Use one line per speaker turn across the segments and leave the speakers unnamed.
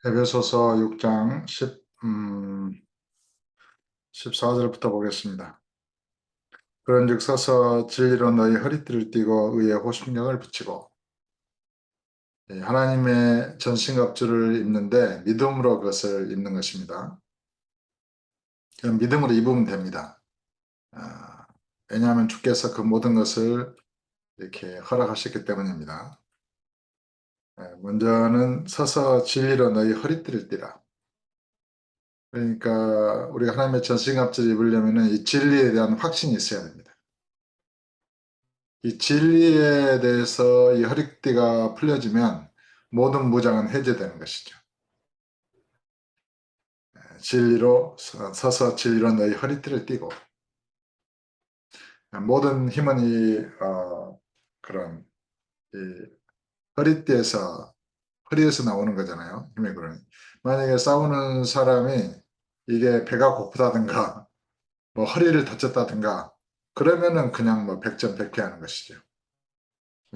에베소서 6장 14절부터 보겠습니다. 그런즉 서서 진리로 너희 허리띠를 띠고 의의 호심경을 붙이고, 하나님의 전신갑주를 입는데 믿음으로 그것을 입는 것입니다. 그냥 믿음으로 입으면 됩니다. 왜냐하면 주께서 그 모든 것을 이렇게 허락하셨기 때문입니다. 먼저는 서서 진리로 너희 허리띠를 띠라. 그러니까 우리가 하나님의 전신갑주를 입으려면 이 진리에 대한 확신이 있어야 됩니다. 이 진리에 대해서 이 허리띠가 풀려지면 모든 무장은 해제되는 것이죠. 진리로 서서 진리로 너희 허리띠를 띠고, 모든 힘은 그런 이 허리에서 나오는 거잖아요. 힘의 근원이. 만약에 싸우는 사람이 이게 배가 고프다든가 뭐 허리를 다쳤다든가 그러면은 그냥 뭐 백전백패하는 것이죠.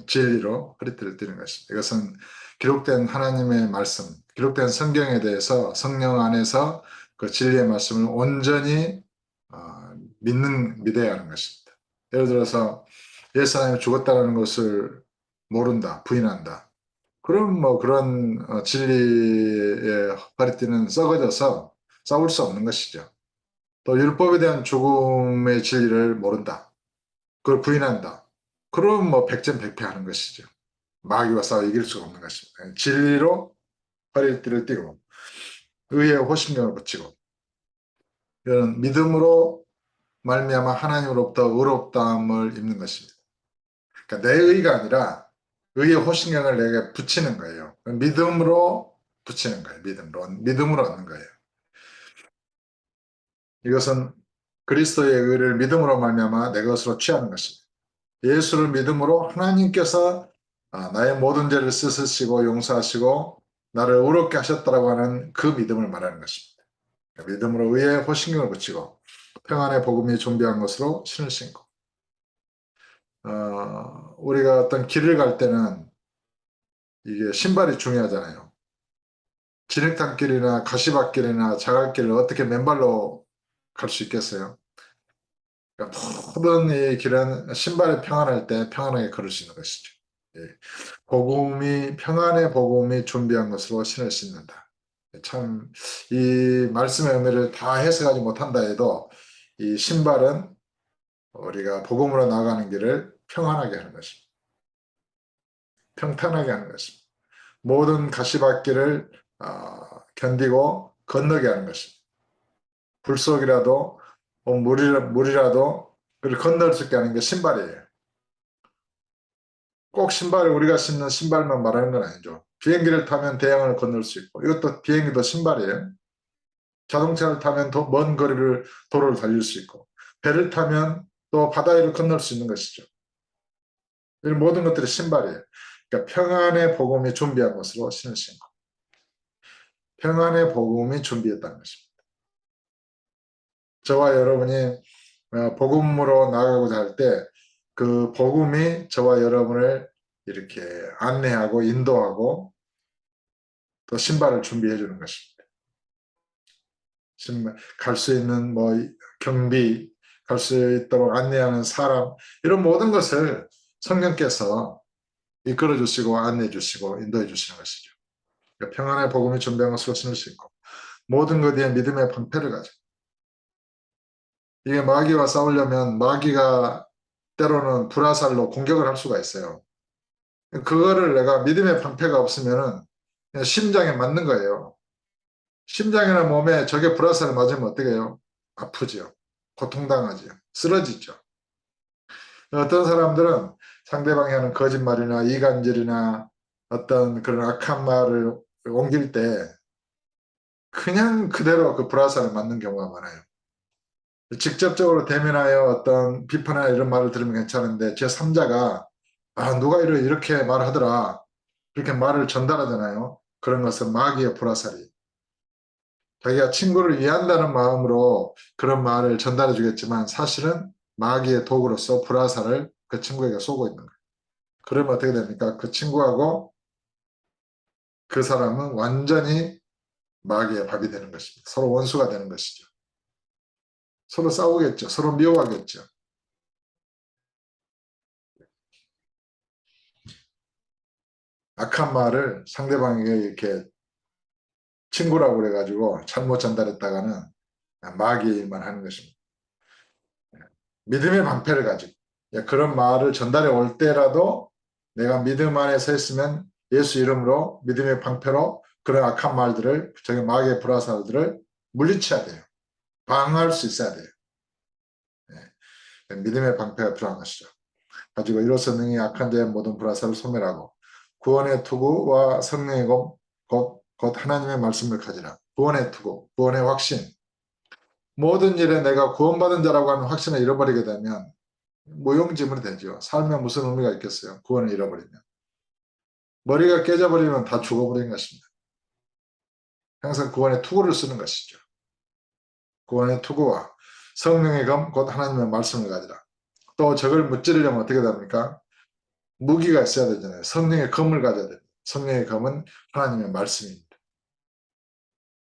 진리로 허리띠를 띠는 것입니다. 이것은 기록된 하나님의 말씀, 기록된 성경에 대해서 성령 안에서 그 진리의 말씀을 온전히 믿어야 하는 것입니다. 예를 들어서 예수 하나님이 죽었다는 것을 모른다, 부인한다. 그럼 뭐 그런 진리의 허리띠는 썩어져서 싸울 수 없는 것이죠. 또 율법에 대한 죽음의 진리를 모른다. 그걸 부인한다. 그럼 뭐 백전백패하는 것이죠. 마귀와 싸워 이길 수가 없는 것입니다. 진리로 허리띠를 띠고 의의 호심경을 붙이고, 이런 믿음으로 말미암아 하나님으로부터 의롭다함을 입는 것입니다. 그러니까 내 의가 아니라 의의 호심경을 내게 붙이는 거예요. 믿음으로 붙이는 거예요. 믿음으로 얻는 거예요. 이것은 그리스도의 의를 믿음으로 말미암아 내 것으로 취하는 것입니다. 예수를 믿음으로 하나님께서 나의 모든 죄를 씻으시고 용서하시고 나를 의롭게 하셨다라고 하는 그 믿음을 말하는 것입니다. 믿음으로 의의 호신경을 붙이고 평안의 복음이 존귀한 것으로 신을 신고, 우리가 어떤 길을 갈 때는 이게 신발이 중요하잖아요. 진흙탕길이나 가시밭길이나 자갈길을 어떻게 맨발로 갈 수 있겠어요? 그러니까 모든 이 길은 신발이 평안할 때 평안하게 걸을 수 있는 것이죠. 예. 평안의 복음이 준비한 것으로 신을 신는다. 참, 이 말씀의 의미를 다 해석하지 못한다 해도 이 신발은 우리가 복음으로 나가는 길을 평안하게 하는 것입니다. 평탄하게 하는 것입니다. 모든 가시밭길을 견디고 건너게 하는 것입니다. 불 속이라도 물이라도 그를 건널 수 있게 하는 게 신발이에요. 꼭 신발을 우리가 신는 신발만 말하는 건 아니죠. 비행기를 타면 대양을 건널 수 있고, 이것도 비행기도 신발이에요. 자동차를 타면 먼 거리를 도로를 달릴 수 있고, 배를 타면 또 바다 위를 건널 수 있는 것이죠. 이 모든 것들이 신발이에요. 그러니까 평안의 복음이 준비한 것으로 신을 신고, 평안의 복음이 준비했다는 것입니다. 저와 여러분이 복음으로 나가고자 할 때 그 복음이 저와 여러분을 이렇게 안내하고 인도하고 또 신발을 준비해 주는 것입니다. 갈 수 있는 뭐 경비, 갈 수 있도록 안내하는 사람, 이런 모든 것을 성령께서 이끌어 주시고 안내해 주시고 인도해 주시는 것이죠. 그러니까 평안의 복음이 준비한 것으로 신을 신고 모든 것 위에 믿음의 방패를 가져. 이게 마귀와 싸우려면 마귀가 때로는 불화살로 공격을 할 수가 있어요. 그거를 내가 믿음의 방패가 없으면은 그냥 심장에 맞는 거예요. 심장이나 몸에 적의 불화살을 맞으면 어떻게 해요? 아프지요. 고통당하지요. 쓰러지죠. 어떤 사람들은 상대방이 하는 거짓말이나 이간질이나 어떤 그런 악한 말을 옮길 때 그냥 그대로 그 불화살을 맞는 경우가 많아요. 직접적으로 대면하여 어떤 비판이나 이런 말을 들으면 괜찮은데 제3자가 누가 이렇게 말하더라 이렇게 말을 전달하잖아요. 그런 것은 마귀의 불화살이, 자기가 친구를 위한다는 마음으로 그런 말을 전달해 주겠지만 사실은 마귀의 도구로서 불화살을 그 친구에게 쏘고 있는 거예요. 그러면 어떻게 됩니까? 그 친구하고 그 사람은 완전히 마귀의 밥이 되는 것입니다. 서로 원수가 되는 것이죠. 서로 싸우겠죠. 서로 미워하겠죠. 악한 말을 상대방에게 이렇게 친구라고 그래가지고 잘못 전달했다가는 마귀의 일만 하는 것입니다. 믿음의 방패를 가지고 그런 말을 전달해 올 때라도 내가 믿음 안에 서 있으면 예수 이름으로 믿음의 방패로 그런 악한 말들을, 저기 마귀의 불화살들을 물리쳐야 돼요. 방어할 수 있어야 돼요. 믿음의 방패가 필요한 것이죠. 가지고 이로써 능히 악한 자의 모든 불화살을 소멸하고 구원의 투구와 성령의 곧 하나님의 말씀을 가지라. 구원의 투구, 구원의 확신. 모든 일에 내가 구원받은 자라고 하는 확신을 잃어버리게 되면 무용지물이 되죠. 삶에 무슨 의미가 있겠어요. 구원을 잃어버리면. 머리가 깨져버리면 다 죽어버린 것입니다. 항상 구원의 투구를 쓰는 것이죠. 구원의 투구와 성령의 검, 곧 하나님의 말씀을 가지라. 또 적을 무찌르려면 어떻게 됩니까? 무기가 있어야 되잖아요. 성령의 검을 가져야 됩니다. 성령의 검은 하나님의 말씀입니다.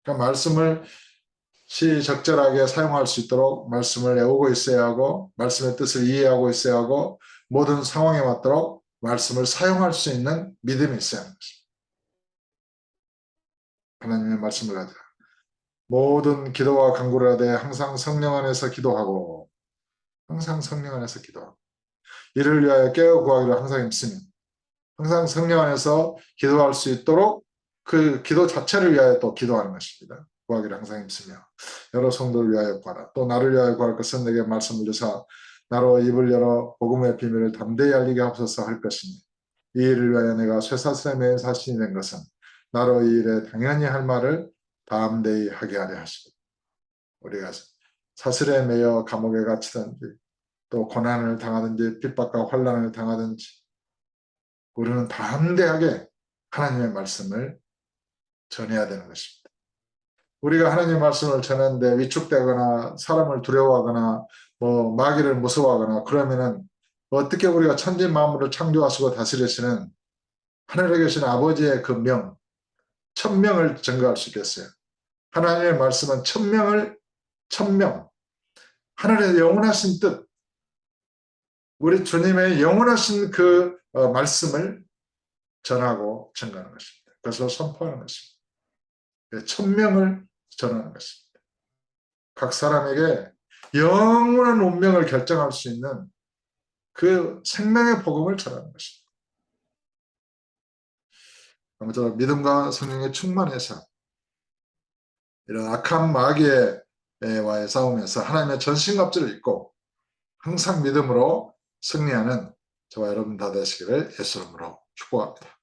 그러니까 말씀을 시적절하게 사용할 수 있도록 말씀을 외우고 있어야 하고 말씀의 뜻을 이해하고 있어야 하고 모든 상황에 맞도록 말씀을 사용할 수 있는 믿음이 있어야 하는 것입니다. 하나님의 말씀을 가지라. 모든 기도와 간구를 하되 항상 성령 안에서 기도하고 항상 성령 안에서 기도하고 이를 위하여 깨어 구하기를 항상 힘쓰며 항상 성령 안에서 기도할 수 있도록 그 기도 자체를 위하여 또 기도하는 것입니다. 구하기를 항상 힘쓰며 여러 성도를 위하여 구하라. 또 나를 위하여 구할 것은 내게 말씀을 주사 나로 입을 열어 복음의 비밀을 담대히 알리게 하옵소서 할 것이니 이 일을 위하여 내가 쇠사슬에 매인 사신이 된 것은 나로 이 일에 당연히 할 말을 담대히 하게 하려 하시고 우리가 사슬에 매여 감옥에 갇히든지 또 고난을 당하든지 핍박과 환난을 당하든지 우리는 담대하게 하나님의 말씀을 전해야 되는 것입니다. 우리가 하나님의 말씀을 전하는데 위축되거나 사람을 두려워하거나 뭐 마귀를 무서워하거나 그러면은 어떻게 우리가 천지 만물을 창조하시고 다스리시는 하늘에 계신 아버지의 그 명, 천명을 증거할 수 있겠어요. 하나님의 말씀은 천명, 하늘의 영원하신 뜻, 우리 주님의 영원하신 그 말씀을 전하고 증거하는 것입니다. 그래서 선포하는 것입니다. 천명을 전하는 것입니다. 각 사람에게 영원한 운명을 결정할 수 있는 그 생명의 복음을 전하는 것입니다. 아무쪼록 믿음과 성령에 충만해서 이런 악한 마귀와의 싸움에서 하나님의 전신갑주를 입고 항상 믿음으로 승리하는 저와 여러분 다 되시기를 예수 이름으로 축복합니다.